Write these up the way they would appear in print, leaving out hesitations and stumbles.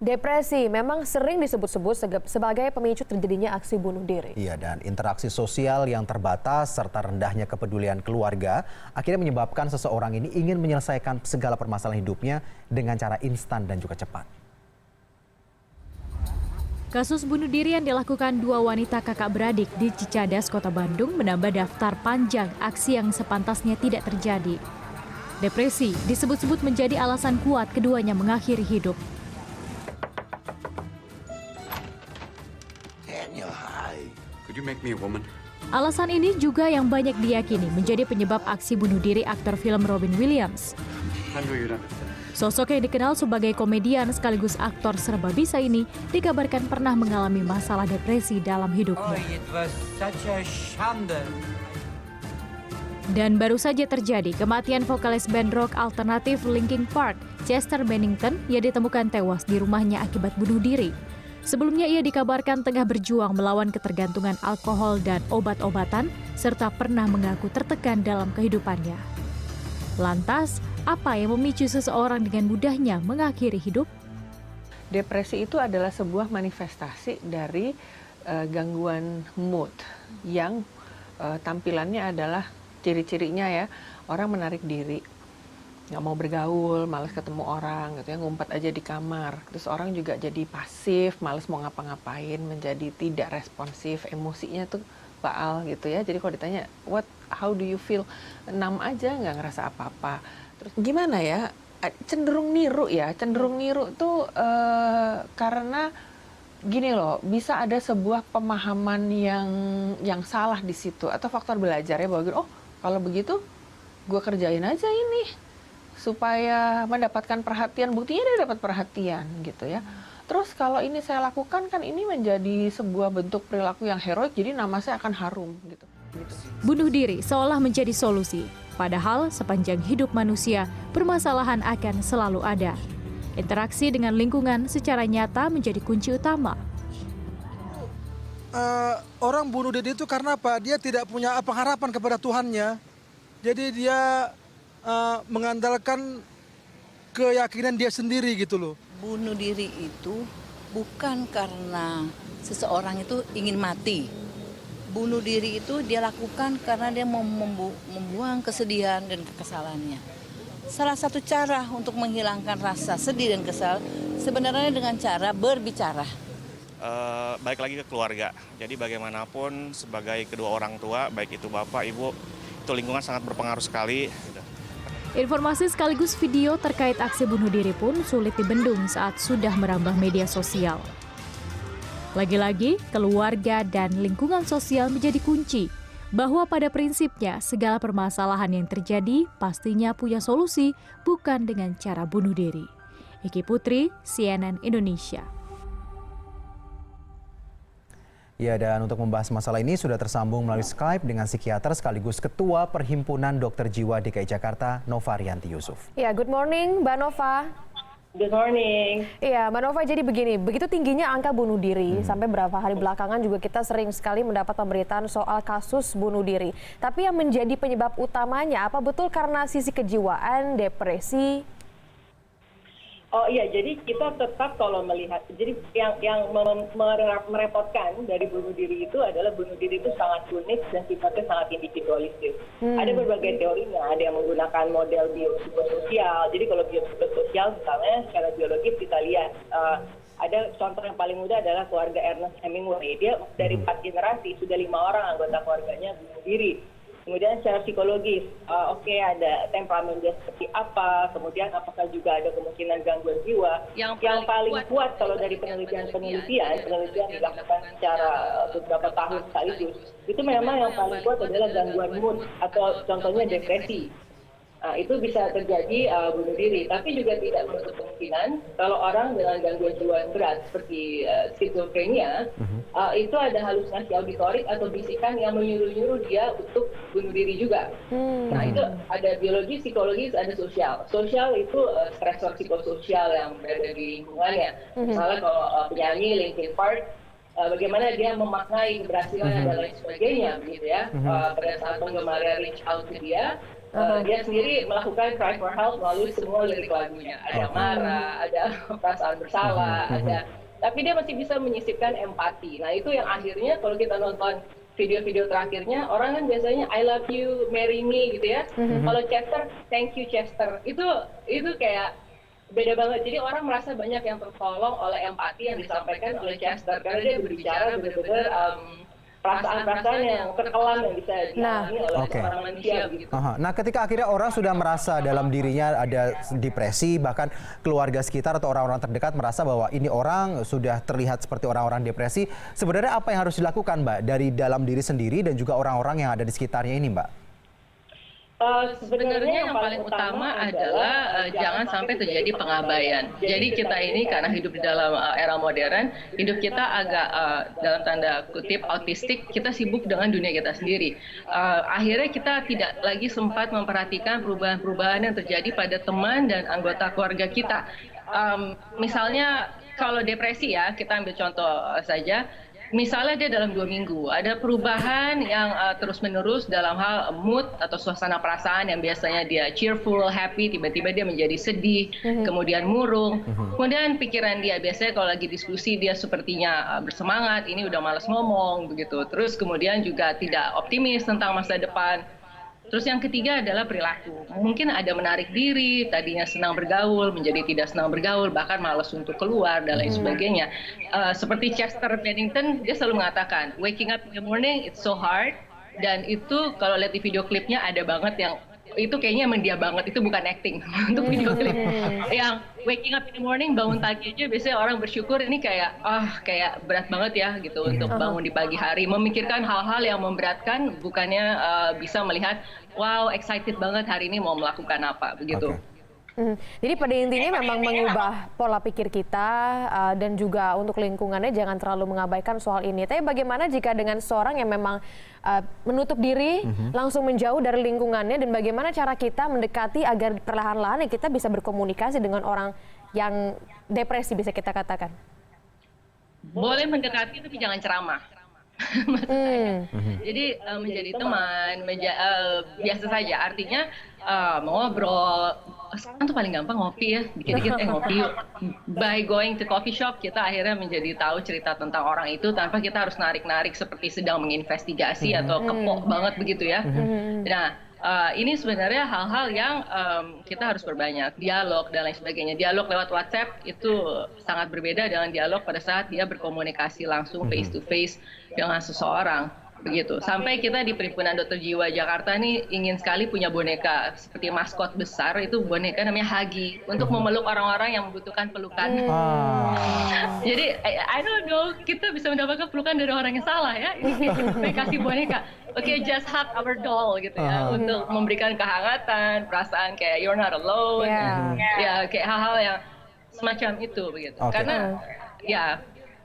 Depresi memang sering disebut-sebut sebagai pemicu terjadinya aksi bunuh diri. Iya, dan interaksi sosial yang terbatas serta rendahnya kepedulian keluarga akhirnya menyebabkan seseorang ini ingin menyelesaikan segala permasalahan hidupnya dengan cara instan dan juga cepat. Kasus bunuh diri yang dilakukan dua wanita kakak beradik di Cicadas, Kota Bandung menambah daftar panjang aksi yang sepantasnya tidak terjadi. Depresi disebut-sebut menjadi alasan kuat keduanya mengakhiri hidup. Alasan ini juga yang banyak diyakini menjadi penyebab aksi bunuh diri aktor film Robin Williams. Sosok yang dikenal sebagai komedian sekaligus aktor serba bisa ini dikabarkan pernah mengalami masalah depresi dalam hidupnya. Dan baru saja terjadi kematian vokalis band rock alternatif Linkin Park, Chester Bennington, yang ditemukan tewas di rumahnya akibat bunuh diri. Sebelumnya ia dikabarkan tengah berjuang melawan ketergantungan alkohol dan obat-obatan, serta pernah mengaku tertekan dalam kehidupannya. Lantas, apa yang memicu seseorang dengan mudahnya mengakhiri hidup? Depresi itu adalah sebuah manifestasi dari gangguan mood yang tampilannya adalah ciri-cirinya ya, orang menarik diri, nggak mau bergaul, malas ketemu orang, gitu ya, ngumpet aja di kamar. Terus orang juga jadi pasif, malas mau ngapa-ngapain, menjadi tidak responsif, emosinya tuh baal gitu ya. Jadi kalau ditanya, how do you feel? Enam aja, nggak ngerasa apa-apa. Terus gimana ya? Cenderung niru ya, cenderung niru tuh karena gini loh, bisa ada sebuah pemahaman yang salah di situ atau faktor belajar ya bahwa oh kalau begitu gue kerjain aja ini supaya mendapatkan perhatian, buktinya dia dapat perhatian gitu ya. Terus kalau ini saya lakukan kan ini menjadi sebuah bentuk perilaku yang heroik, jadi nama saya akan harum gitu. Bunuh diri seolah menjadi solusi, padahal sepanjang hidup manusia permasalahan akan selalu ada. Interaksi dengan lingkungan secara nyata menjadi kunci utama. Orang bunuh diri itu karena apa? Dia tidak punya pengharapan kepada Tuhannya. Jadi dia mengandalkan keyakinan dia sendiri gitu loh. Bunuh diri itu bukan karena seseorang itu ingin mati. Bunuh diri itu dia lakukan karena dia mau membuang kesedihan dan kekesalannya. Salah satu cara untuk menghilangkan rasa sedih dan kesal sebenarnya dengan cara berbicara. Balik lagi ke keluarga. Jadi bagaimanapun sebagai kedua orang tua, baik itu bapak, ibu, itu lingkungan sangat berpengaruh sekali. Informasi sekaligus video terkait aksi bunuh diri pun sulit dibendung saat sudah merambah media sosial. Lagi-lagi, keluarga dan lingkungan sosial menjadi kunci, bahwa pada prinsipnya segala permasalahan yang terjadi pastinya punya solusi, bukan dengan cara bunuh diri. Iki Putri, CNN Indonesia. Ya, dan untuk membahas masalah ini sudah tersambung melalui Skype dengan psikiater sekaligus Ketua Perhimpunan Dokter Jiwa DKI Jakarta, Nova Rianti Yusuf. Ya, good morning Mbak Nova. Good morning. Iya, Mbak Nova, jadi begini, begitu tingginya angka bunuh diri, sampai beberapa hari belakangan juga kita sering sekali mendapat pemberitaan soal kasus bunuh diri. Tapi yang menjadi penyebab utamanya, apa betul karena sisi kejiwaan, depresi? Oh iya, jadi kita tetap kalau melihat, jadi yang merepotkan dari bunuh diri itu adalah bunuh diri itu sangat unik dan sifatnya sangat individualistis. Ada berbagai teorinya, ada yang menggunakan model biopsikososial. Jadi kalau biopsikososial misalnya secara biologis kita lihat, ada contoh yang paling mudah adalah keluarga Ernest Hemingway. Dia dari 4 generasi, sudah 5 orang anggota keluarganya bunuh diri. Kemudian secara psikologis, ada temperamen dia seperti apa, kemudian apakah juga ada kemungkinan gangguan jiwa. Yang paling kuat kalau dari penelitian dilakukan secara beberapa tahun sekaligus, itu memang yang paling kuat adalah gangguan mood atau contohnya depresi. Itu bisa terjadi bunuh diri, tapi juga tidak menutup kemungkinan kalau orang dengan gangguan jiwa yang berat seperti skizofrenia, itu ada halusinasi auditorik atau bisikan yang menyuruh-nyuruh dia untuk bunuh diri juga. Nah itu ada biologis, psikologis, ada sosial. Sosial itu stresor psikososial yang berada di lingkungannya. Misalnya kalau penyanyi Linkin Park, bagaimana dia memaknai keberhasilan dan lain sebagainya, begitu ya. Pada saat penggemarnya reach out ke dia, dia sendiri melakukan cry for help melalui semua lirik lagunya. Ada marah, ada perasaan bersalah, ada, tapi dia masih bisa menyisipkan empati. Nah itu yang akhirnya kalau kita nonton video-video terakhirnya, orang kan biasanya I love you, marry me gitu ya. Kalau Chester, thank you Chester. Itu kayak beda banget. Jadi orang merasa banyak yang tertolong oleh empati yang disampaikan oleh Chester karena dia berbicara benar-benar perasaan-perasaan yang terkelam yang bisa dialami oleh seorang manusia gitu. Nah, ketika akhirnya orang sudah merasa dalam dirinya ada depresi, bahkan keluarga sekitar atau orang-orang terdekat merasa bahwa ini orang sudah terlihat seperti orang-orang depresi, sebenarnya apa yang harus dilakukan, Mbak, dari dalam diri sendiri dan juga orang-orang yang ada di sekitarnya ini, Mbak? Sebenarnya yang paling utama adalah jangan sampai terjadi pengabaian. Jadi kita ini karena hidup di dalam era modern, hidup kita agak dalam tanda kutip autistik, kita sibuk dengan dunia kita sendiri. Akhirnya kita tidak lagi sempat memperhatikan perubahan-perubahan yang terjadi pada teman dan anggota keluarga kita. Misalnya kalau depresi ya, kita ambil contoh saja. Misalnya dia dalam 2 minggu, ada perubahan yang terus-menerus dalam hal mood atau suasana perasaan yang biasanya dia cheerful, happy, tiba-tiba dia menjadi sedih, kemudian murung. Kemudian pikiran dia, biasanya kalau lagi diskusi dia sepertinya bersemangat, ini udah malas ngomong, begitu. Terus kemudian juga tidak optimis tentang masa depan. Terus yang ketiga adalah perilaku. Mungkin ada menarik diri, tadinya senang bergaul, menjadi tidak senang bergaul, bahkan malas untuk keluar, dan lain sebagainya. Seperti Chester Bennington, dia selalu mengatakan, waking up in the morning, it's so hard. Dan itu kalau lihat di video klipnya ada banget yang, itu kayaknya emang dia banget, itu bukan acting untuk video klip. Yang waking up in the morning, bangun pagi aja biasanya orang bersyukur, ini kayak berat banget ya gitu untuk bangun di pagi hari, memikirkan hal-hal yang memberatkan, bukannya bisa melihat wow excited banget hari ini mau melakukan apa begitu. Jadi pada intinya memang mengubah pola pikir kita dan juga untuk lingkungannya jangan terlalu mengabaikan soal ini. Tapi bagaimana jika dengan seorang yang memang menutup diri, langsung menjauh dari lingkungannya, dan bagaimana cara kita mendekati agar perlahan-lahan kita bisa berkomunikasi dengan orang yang depresi, bisa kita katakan? Boleh mendekati tapi jangan ceramah. Jadi menjadi teman, biasa saja. Artinya mengobrol. Sekarang tuh paling gampang ngopi ya, dikit-dikit ngopi yuk. By going to coffee shop, kita akhirnya menjadi tahu cerita tentang orang itu tanpa kita harus narik-narik seperti sedang menginvestigasi atau kepo banget begitu ya. Nah, ini sebenarnya hal-hal yang kita harus berbanyak dialog dan lain sebagainya. Dialog lewat WhatsApp itu sangat berbeda dengan dialog pada saat dia berkomunikasi langsung face to face dengan seseorang. Begitu. Sampai kita di Perhimpunan Dokter Jiwa Jakarta nih ingin sekali punya boneka seperti maskot besar, itu boneka namanya Hagi, untuk memeluk orang-orang yang membutuhkan pelukan. Jadi I don't know, kita bisa mendapatkan pelukan dari orang yang salah ya. Ini kasih boneka. Oke, just hug our doll gitu ya, untuk memberikan kehangatan, perasaan kayak you're not alone. Ya, kayak hal-hal yang semacam itu begitu. Karena ya,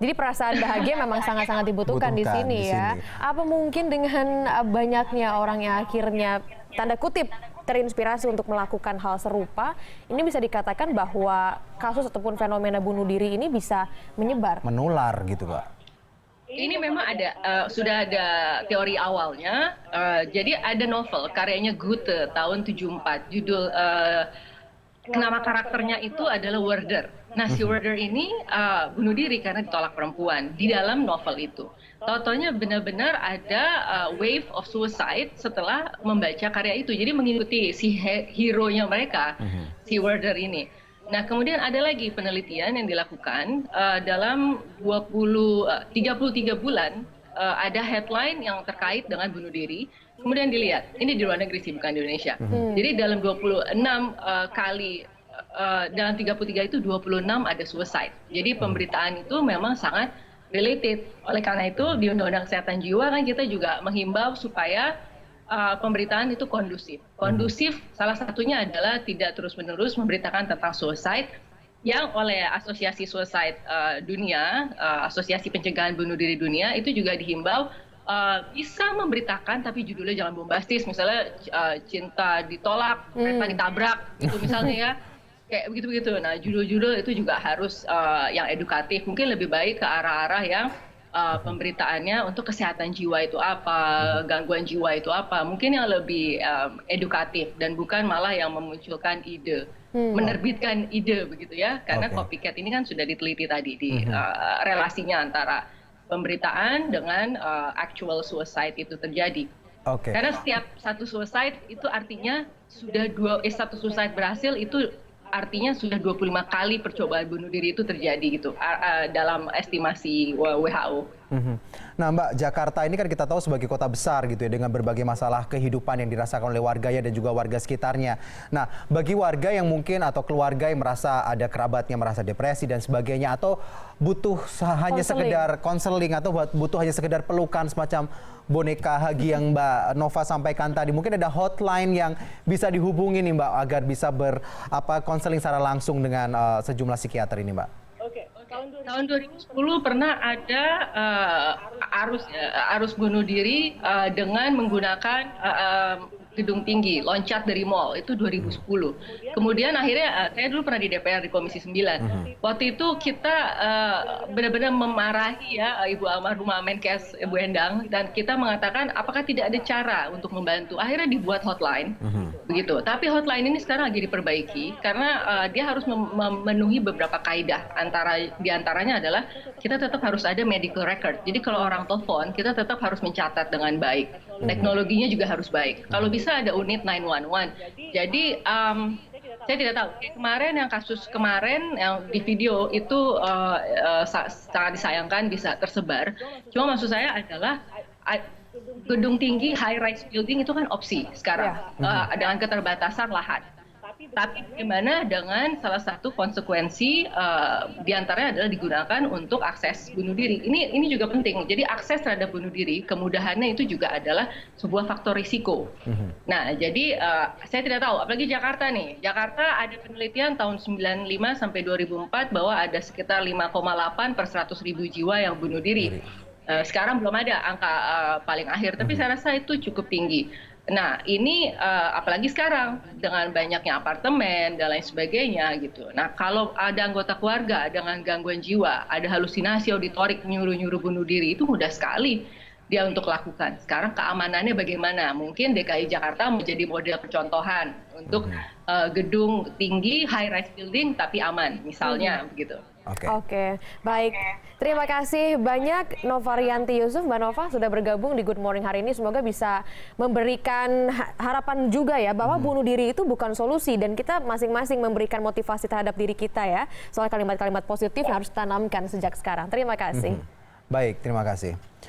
jadi perasaan bahagia memang sangat-sangat dibutuhkan di sini ya. Apa mungkin dengan banyaknya orang yang akhirnya tanda kutip terinspirasi untuk melakukan hal serupa, ini bisa dikatakan bahwa kasus ataupun fenomena bunuh diri ini bisa menyebar? Menular gitu, Pak. Ini memang ada, sudah ada teori awalnya. Jadi ada novel karyanya Goethe tahun 74, judul nama karakternya itu adalah Werder. Nah, si Werder ini bunuh diri karena ditolak perempuan di dalam novel itu. Totonya benar-benar ada wave of suicide setelah membaca karya itu. Jadi mengikuti si hero-nya mereka, si Werder ini. Nah, kemudian ada lagi penelitian yang dilakukan dalam 33 bulan, ada headline yang terkait dengan bunuh diri. Kemudian dilihat, ini di luar negeri sih, bukan di Indonesia. Jadi dalam 26 kali, dalam 33 itu 26 ada suicide. Jadi pemberitaan itu memang sangat related. Oleh karena itu di Undang-Undang Kesehatan Jiwa kan kita juga menghimbau supaya pemberitaan itu kondusif. Kondusif salah satunya adalah tidak terus-menerus memberitakan tentang suicide, yang oleh Asosiasi Suicide Dunia, Asosiasi Pencegahan Bunuh Diri Dunia, itu juga dihimbau bisa memberitakan tapi judulnya jangan bombastis, misalnya cinta ditolak, kereta ditabrak itu misalnya ya, kayak begitu-begitu. Nah, judul-judul itu juga harus yang edukatif, mungkin lebih baik ke arah-arah yang pemberitaannya untuk kesehatan jiwa itu apa, gangguan jiwa itu apa, mungkin yang lebih edukatif dan bukan malah yang memunculkan ide, menerbitkan ide begitu ya, karena copycat ini kan sudah diteliti tadi di relasinya antara pemberitaan dengan actual suicide itu terjadi. Karena setiap satu suicide itu artinya sudah satu suicide berhasil itu artinya sudah 25 kali percobaan bunuh diri itu terjadi gitu dalam estimasi WHO. Nah Mbak, Jakarta ini kan kita tahu sebagai kota besar gitu ya, dengan berbagai masalah kehidupan yang dirasakan oleh warganya dan juga warga sekitarnya. Nah bagi warga yang mungkin atau keluarga yang merasa ada kerabatnya merasa depresi dan sebagainya, atau butuh hanya sekedar konseling atau butuh hanya sekedar pelukan semacam boneka Hagi yang Mbak Nova sampaikan tadi, mungkin ada hotline yang bisa dihubungi nih Mbak agar bisa konseling secara langsung dengan sejumlah psikiater ini Mbak. Tahun 2010 pernah ada arus bunuh diri dengan menggunakan gedung tinggi, loncat dari mall, itu 2010. Kemudian akhirnya saya dulu pernah di DPR di Komisi 9. Waktu itu kita benar-benar memarahi ya Ibu almarhumah Menkes Ibu Endang, dan kita mengatakan apakah tidak ada cara untuk membantu. Akhirnya dibuat hotline, begitu. Tapi hotline ini sekarang lagi diperbaiki karena dia harus memenuhi beberapa kaidah. Di antaranya adalah kita tetap harus ada medical record. Jadi kalau orang telepon, kita tetap harus mencatat dengan baik. Teknologinya juga harus baik. Kalau bisa ada unit 911. Jadi saya tidak tahu. Kemarin yang kasus kemarin yang di video itu sangat disayangkan bisa tersebar. Cuma maksud saya adalah gedung tinggi high rise building itu kan opsi sekarang dengan keterbatasan lahan. Tapi bagaimana dengan salah satu konsekuensi diantaranya adalah digunakan untuk akses bunuh diri. Ini juga penting. Jadi akses terhadap bunuh diri, kemudahannya itu juga adalah sebuah faktor risiko. Nah, jadi saya tidak tahu, apalagi Jakarta nih. Jakarta ada penelitian tahun 95 sampai 2004 bahwa ada sekitar 5,8 per 100.000 jiwa yang bunuh diri. Sekarang belum ada angka paling akhir, tapi saya rasa itu cukup tinggi. Nah ini apalagi sekarang dengan banyaknya apartemen dan lain sebagainya gitu. Nah kalau ada anggota keluarga dengan gangguan jiwa, ada halusinasi auditorik nyuruh-nyuruh bunuh diri, itu mudah sekali dia untuk lakukan. Sekarang keamanannya bagaimana? Mungkin DKI Jakarta menjadi model percontohan untuk gedung tinggi high rise building tapi aman misalnya begitu. Oke, baik. Terima kasih banyak Nova Rianti Yusuf, Mbak Nova sudah bergabung di Good Morning hari ini. Semoga bisa memberikan harapan juga ya bahwa bunuh diri itu bukan solusi dan kita masing-masing memberikan motivasi terhadap diri kita ya. Soal kalimat-kalimat positif yang harus ditanamkan sejak sekarang. Terima kasih. Baik, terima kasih.